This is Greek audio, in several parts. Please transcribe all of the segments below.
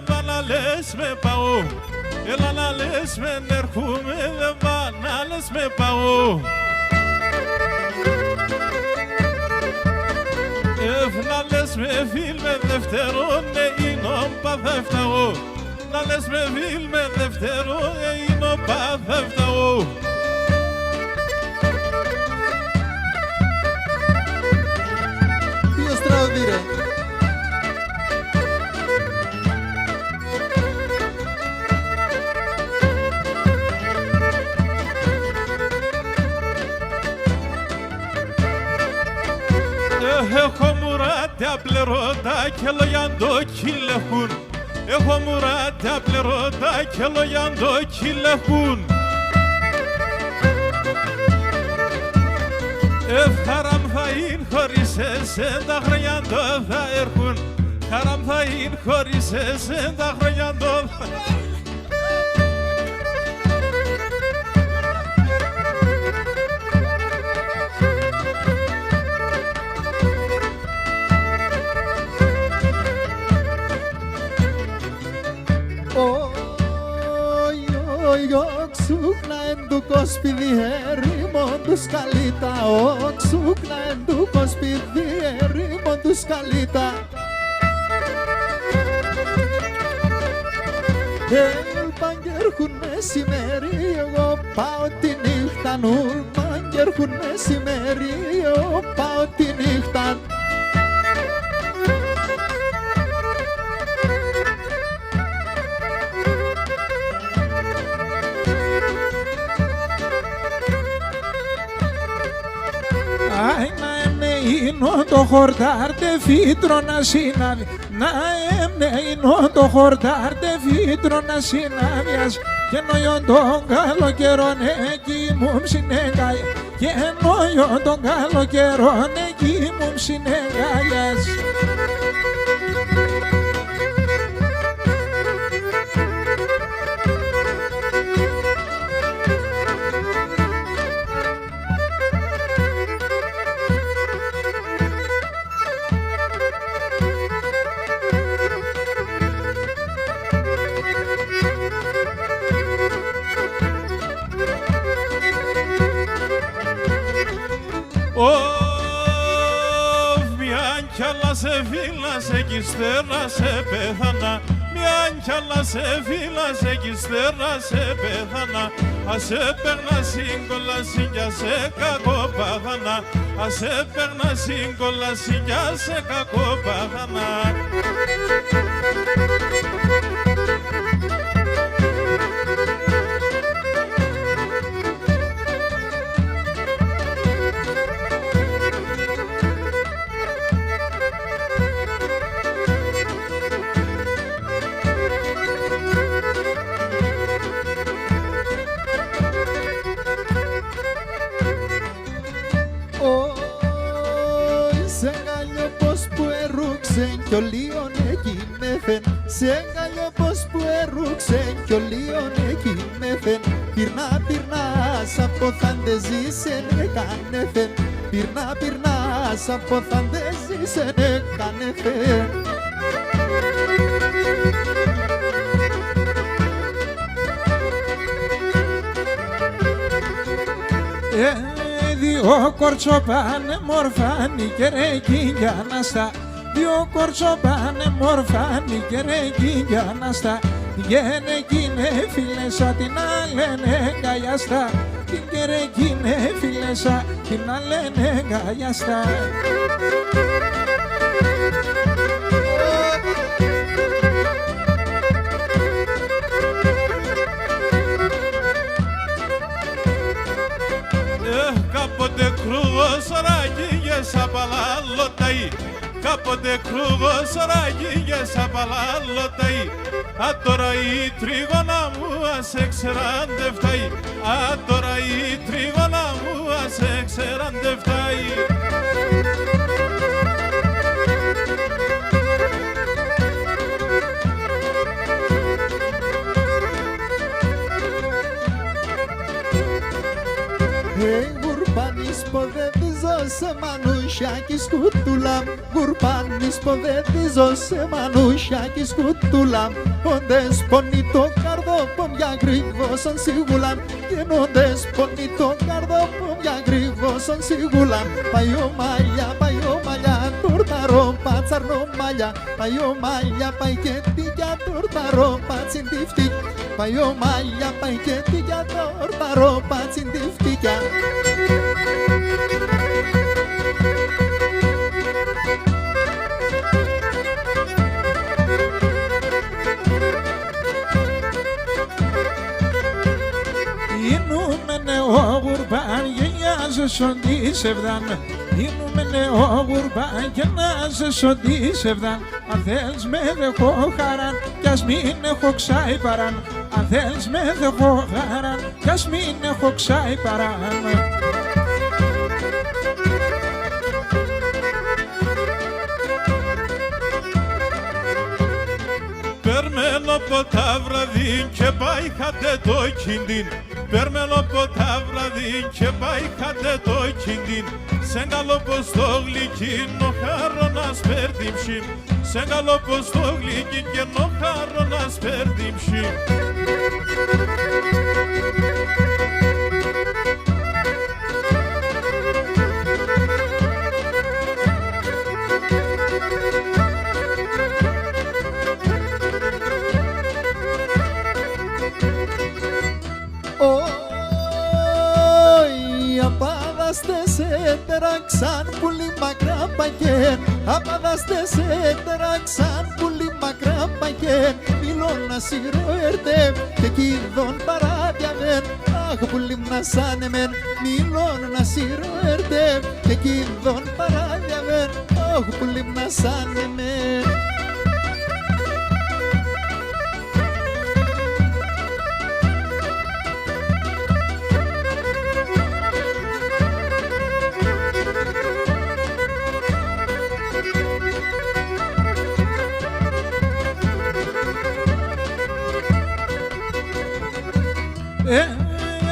έλα να λες με πάω, έλα να λες με έρχομαι, δεν πά να λες με πάω. Να λες με φίλ με δεύτερο, ναι είναι πάθα έφταω. Να λες με φίλ με δεύτερο, είναι πάθα έφταω. Ποιος τραγουδεί ρε? Έχω μουράτια πληρώτα και λογιάντο κυλεχούν. Έχω μουράτια πληρώτα και λογιάντο κυλεχούν. Χαράμ θα είναι χωρίς εσένα, τα χρόνια θα έρχουν. Χαράμ θα είναι χωρίς εσένα, τα χρόνια θα έρχουν. Oksukna endu kospidi erimondus kalita. Oksukna endu kospidi erimondus kalita. Ελπαν κι έρχουν μεσημέρι, εγώ πάω τη νύχτα. Ελπαν κι έρχουν μεσημέρι, εγώ πάω τη νύχτα. Είναι το χορτάρτε φύτρο να συνάδει. Να είναι το χορτάρτε φύτρο να συνάδειας. Και εννοώ τον καλό καιρό εκεί μου ψινέγγαι. Και εννοώ τον καλό καιρό εκεί μου ψινέγγαι. Μιαν κι άλλα σε φύλασε κι ύστερα σε πέθανα. Μιαν κι άλλα σε φύλασε κι ύστερα σε πέθανα. Ας έπαιρνα σύγκολαση κι ας σε κακοπάθανα. Ας έπαιρνα σύγκολαση κι ας σε κακοπάθανα. Κι ο Λίον εκείμεθεν, σε αγκαλιό πως που έρουξεν κι ο Λίον εκείμεθεν. Πυρνά, πυρνά, σαν ποθάντες ζήσεν εκανέφεν. Πυρνά, πυρνά, σαν ποθάντες ζήσεν εκανέφεν. Δύο κορτσοπάνε μορφάνι και ρε κινιάναστα. Δύο κορτσοπάνε μορφάνι και ρε κινιάναστα. Γένε κίνε φίλεσα την αλένε γκαλιάστα. Την και ρε κίνε φίλεσα την αλένε γκαλιάστα. Κάποτε κρούγος ράγιγες απαλάλλωταί. Κάποτε κρούγος ράγιγες απαλάλλωταί. Α τώρα η τρίγωνα μου ας εξεραντευταί. Α τώρα η τρίγωνα μου ας εξεραντευταί. Γουρπανείς ποδεύεις σε μανουσιάκι σκούτουλα, γκουρπάνης ποδετίζω σε μανουσιάκι σκούτουλα. Όντες πονεί το καρδό που μια γρήγοσαν σίγουλα, γίνοντες πονεί το καρδό που μια γρήγοσαν σίγουλα. Παϊό μαλλιά, τουρταρό πατσαρνό μαλλιά, παϊό μαλλιά, πάει και τίγια τουρταρό πατσιντιφτικ. Παϊό μαλλιά, πάει και τίγια τουρταρό πατσιντιφτικια. Ήνουμε νεό γουρμπάν γενιάζε σοντί σεβδάν. Ήνουμε νεό γουρμπάν γενιάζε σοντί σεβδάν. Αν θέλεις με δεχώ χαράν κι ας μην έχω ξάι παράν. Αν θέλεις με δεχώ χαράν κι ας μην έχω ξάι παράν. Περμένο από τα βραδύ και πάει χάτε το κιντίν. Περμένο από τα βραδύ και πάει χάτε το κιντίν. Σεν καλό πως το γλυκίνο χαρόνας περτύψιν. Σεν καλό πως το γλυκίνο χαρόνας περτύψιν. Απάδαστες έτραξαν πουλί μακρά παγέν. Απάδαστες έτραξαν πουλί μακρά παγέν. Μιλώνα σιγροέρτε και κίδων παράδιαμεν. Αχ πουλί μνασάν εμεν. Μιλώνα σιγροέρτε και κίδων παράδιαμεν. Αχ πουλί μνασάν εμεν.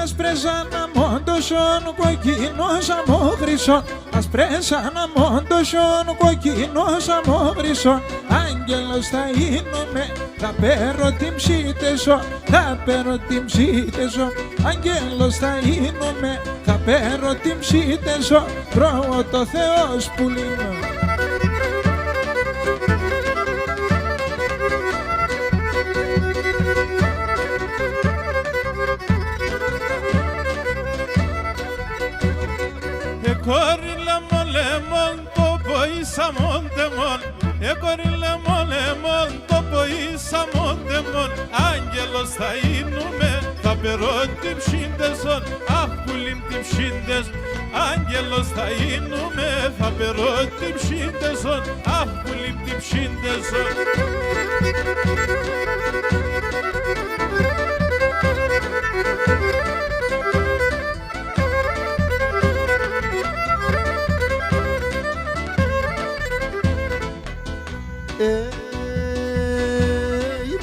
Ασπρέσανα μόντοσον κοκκίνος αμόχρυσον. Ασπρέσανα μόντοσον κοκκίνος αμόχρυσον. Άγγελος θα γίνομαι, θα πέρω την ψήτεσο. Θα πέρω την ψήτεσο. Άγγελος θα γίνομαι, θα πέρω την ψήτεσο. Τρώω το Θεός πουλίνο. Κόρη λεμόν λεμόν το ποίησα μοντεμόν. Κόρη λεμόν λεμόν το ποίησα μοντεμόν. Άγγελος θα γίνουμε, θα περώ την ψίντεσον. Αχ πουλήν την ψίντες. Άγγελος θα γίνουμε, θα περώ την ψίντεσον. Αχ πουλήν την ψίντεσον.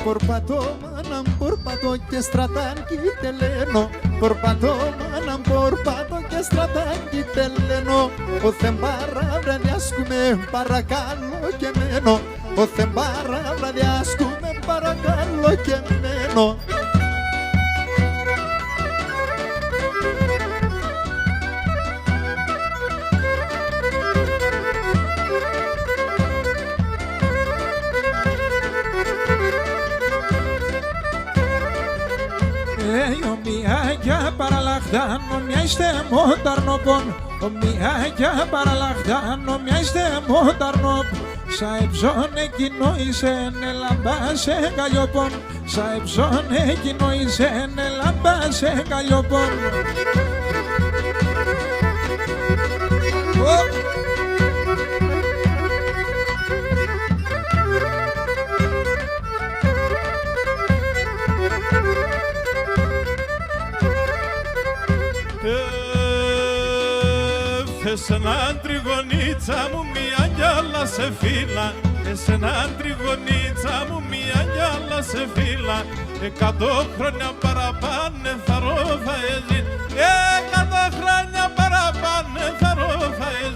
Πορπατώ μάναμ πορπατώ και στρατάν κυτελένω. Πορπατώ μάναμ πορπατώ και στρατάν κυτελένω. Ο θεμπάρα βραδιάσκουμε παρακαλώ και μένω. Ο θεμπάρα βραδιάσκουμε παρακαλώ και μένω. Ομοιάκια παραλλαχτάν, ομοιά είστε μονταρνοπον. Ομοιάκια παραλλαχτάν, ομοιά είστε μονταρνοπον. Σα εψόν εκείνο εισεν ελαμπά σε καλλιοπον. Σα εψόν εκείνο εισεν ελαμπά σε καλλιοπον. Εσένα τριγωνίτσα μου μια κι άλλα σε φύλλα. Εσένα τριγωνίτσα μου μια κι άλλα σε φύλλα. 100 χρόνια παραπάνε θα ρω θα έζην. 100 χρόνια παραπάνε θα ρω θα έζην.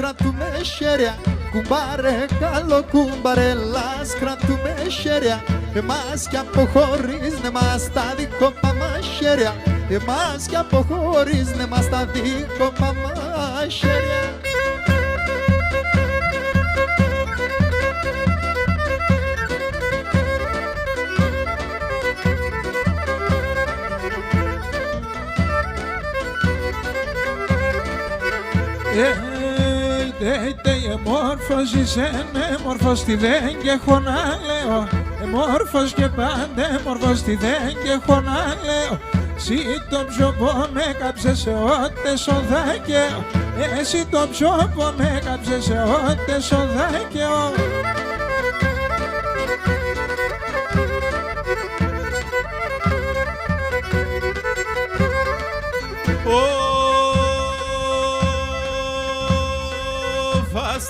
κρατούμε χέρια. Κουμπάρε καλό κουμπάρε, λας κρατούμε χέρια. Εμάς κι αποχωρίζνε μας τα δίκοπα μας χέρια. Εμάς κι αποχωρίζνε μας τα δίκοπα μας χέρια. Μόρφος είσαι, μόρφος τι δεν και έχω να λέω. Μόρφος και πάντα μόρφος τι δεν και έχω να λέω. Εσύ το ψωπό με κάψε σε ό,τι σοδάκαιο. Εσύ το ψωπό με κάψε σε ό,τι σοδάκαιο.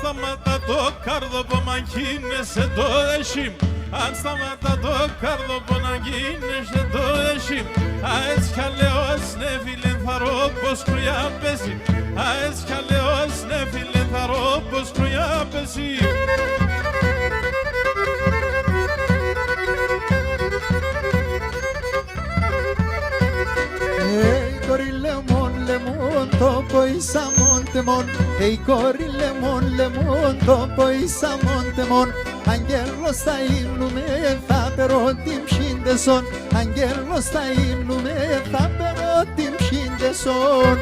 Σταματά το κάρδο που μ' αγίνεσαι το έσχυμ. Αν σταματά το κάρδο που μ' αγίνεσαι το έσχυμ. Αες κι αλεός ναι φίλε θα ρω πως κρουιά πέσει. Αες κι αλεός ναι φίλε θα ρω πως κρουιά πέσει. Lemon, topo y samon temon. Hey, corri lemon, topo y samon temon. Angelo sta in lume, fa però tim scinde son. Angelo sta in lume, fa però tim scinde son.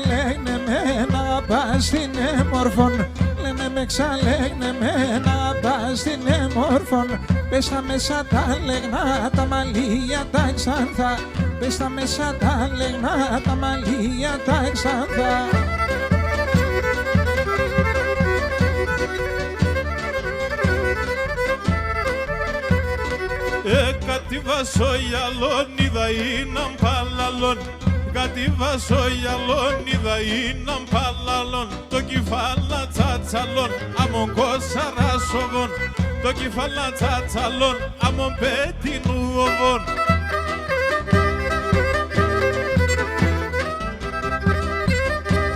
Λένε με να πας στην έμορφον. Λένε με ξαλένε με να πας στην έμορφον. Πες τα μέσα τα λεγνά τα μαλλία τα ξανθά. Πες τα μέσα τα λεγνά τα μαλλία τα ξανθά. Κάτι βασόγιαλον είδα είναι παλαλόν. Κάτι βασόγιαλον είδα είναι παλαλόν. Το κεφάλα τσατσαλόν αμον κοσαράσοβον. Το κεφάλα τσατσαλόν αμον πέτινουοβον.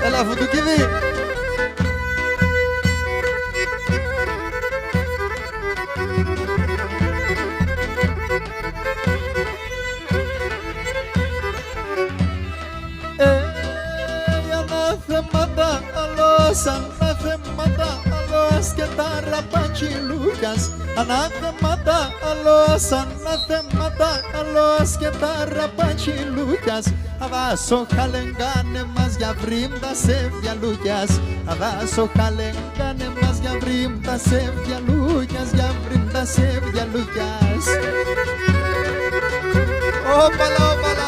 Έλα φουντουκίδι. Ανάθεματα αλλός και τα ραπατσιλούκας. Ανάθεματα αλλός, ανάθεματα αλλός και τα ραπατσιλούκας. Αβάσο χαλεγκάνε μας για βρύμτα σε βιαλούκιας. Αβάσο χαλεγκάνε μας για βρύμτα σε βιαλούκιας. Για βρύμτα σε βιαλούκιας. Όπαλα, όπαλα.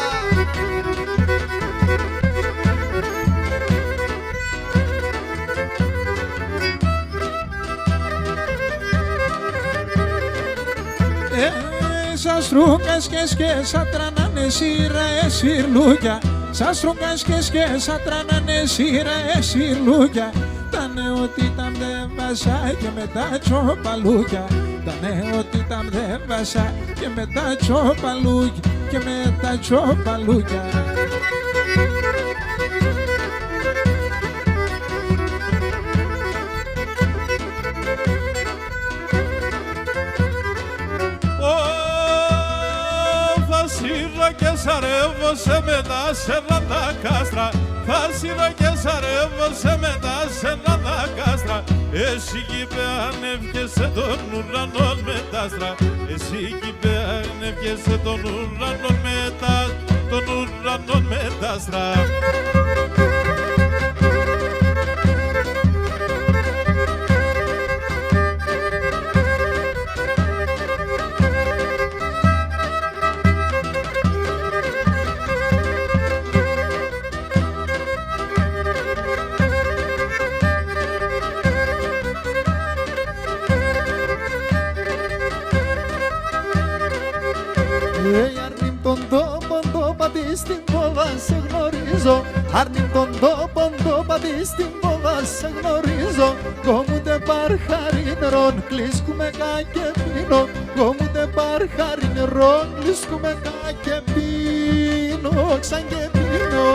Σας ρούκας και σκέσα τρανάνε σειρά σιρλούκια. Σας ρούκας και σκέσα τρανάνε σειρά σιρλούκια. Τα νεότι τα μδέβασα και μετά τσοπαλούκια. Τα νεότι τα μδέβασα και μετά τσοπαλούκια. Και μετά τσοπαλούκια. Και σαρεύωσε με τα σέρνα τα κάστρα. Θα σειρά και σαρεύωσε με τα σέρνα τα κάστρα. Εσύ κύπε ανέβηκεσαι των ουρανών με τα άστρα. Εσύ κύπε ανέβηκεσαι των ουρανών με τα άστρα. σε γνωρίζω. Άρνην τον τόπον το παδί στην πόδα σε γνωρίζω. Κόμουτε παρχάριν ρον, κλίσκουμε κάκε πίνω. Κόμουτε παρχάριν ρον, κλίσκουμε κάκε πίνω. Ξαν και πίνω.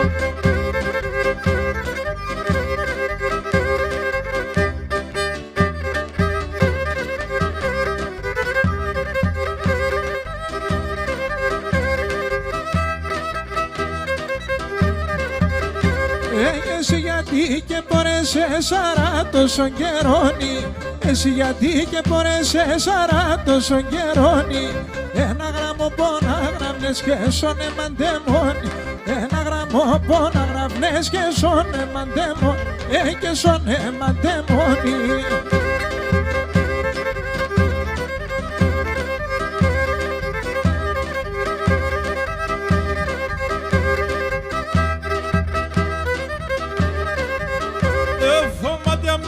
Εσύ γιατί και πορέσαι σαρά τόσο καιρόνι. Εσύ γιατί και πορέσαι σαρά τόσο καιρόνι. Ένα γραμμό πόνα γραμμές και σώνε μαντέμονι. Ένα γραμμό πόνα γραμμές και σώνε μαντέμονι. Και σώνε μαντέμονι.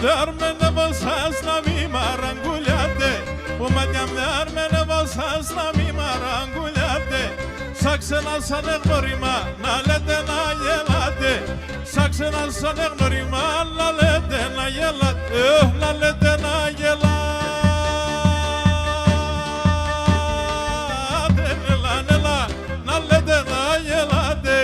Darmene vasas na mi maranguliate, o madame darmene vasas na mi maranguliate. Saksena sanek norima, na lete na yelate. Saksena sanek norima, la lete na yelate, la lete na yelate. Nela nela, na lete na yelate.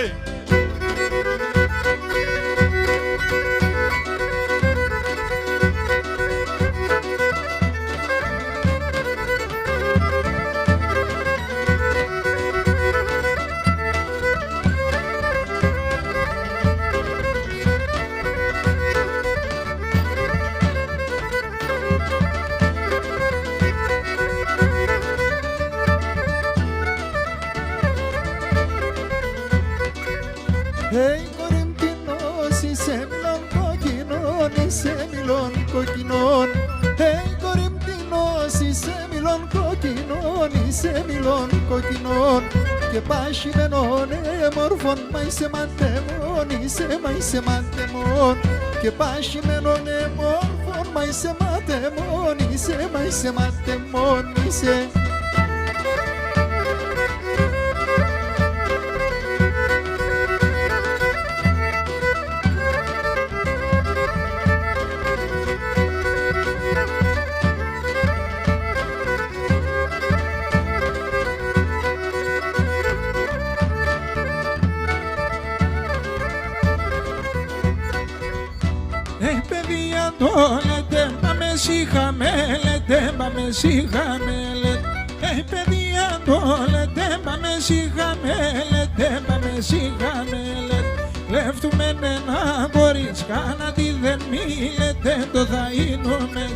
Hey κορυμπτινός είσαι μιλών κοκκινών, είσαι μιλών κοκκινών. Hey κορυμπτινός είσαι μιλών κοκκινών, είσαι μιλών κοκκινών. Και πάσχημενον εμόρφων, μα είσαι μαντεμόν, μα είσαι μαντεμόν. Και πάσχημενον εμόρφων, μα είσαι μαντεμόν, μα είσαι μαντεμόν, είσαι. Παιδιά το λέτε, πάμε σύχαμε, λέτε, πάμε σύχαμε, λέτε. Παιδιά το λέτε, πάμε σύχαμε, λέτε, πάμε σύχαμε, λέτε. Λεύτουμε ένα κορίτσκα να τη δεν μιλέτε, το θα είναι.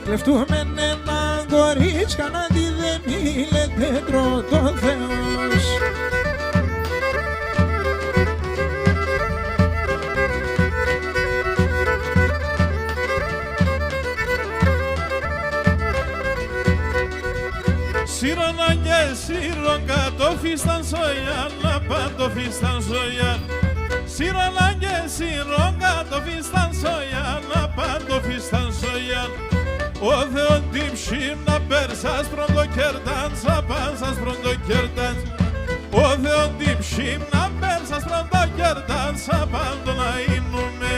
Λευτούμε ένα κορίτσκα να τη δεν μιλέτε, τρώτο Θεός. Σιρόνα και σιρόγκα το φίσταν σοϊάν, να παν το φίσταν σοϊάν. Σιρόνα και σιρόγκα το φίσταν σοϊάν, να παν το φίσταν σοϊάν. Ο Θεόν τύψιμ να πέρσας πρώτο κέρταν, σα παν σας πρώτο κέρταν. Ο Θεόν τύψιμ να πέρσας πρώτο κέρταν, σα παν το να είνουμε.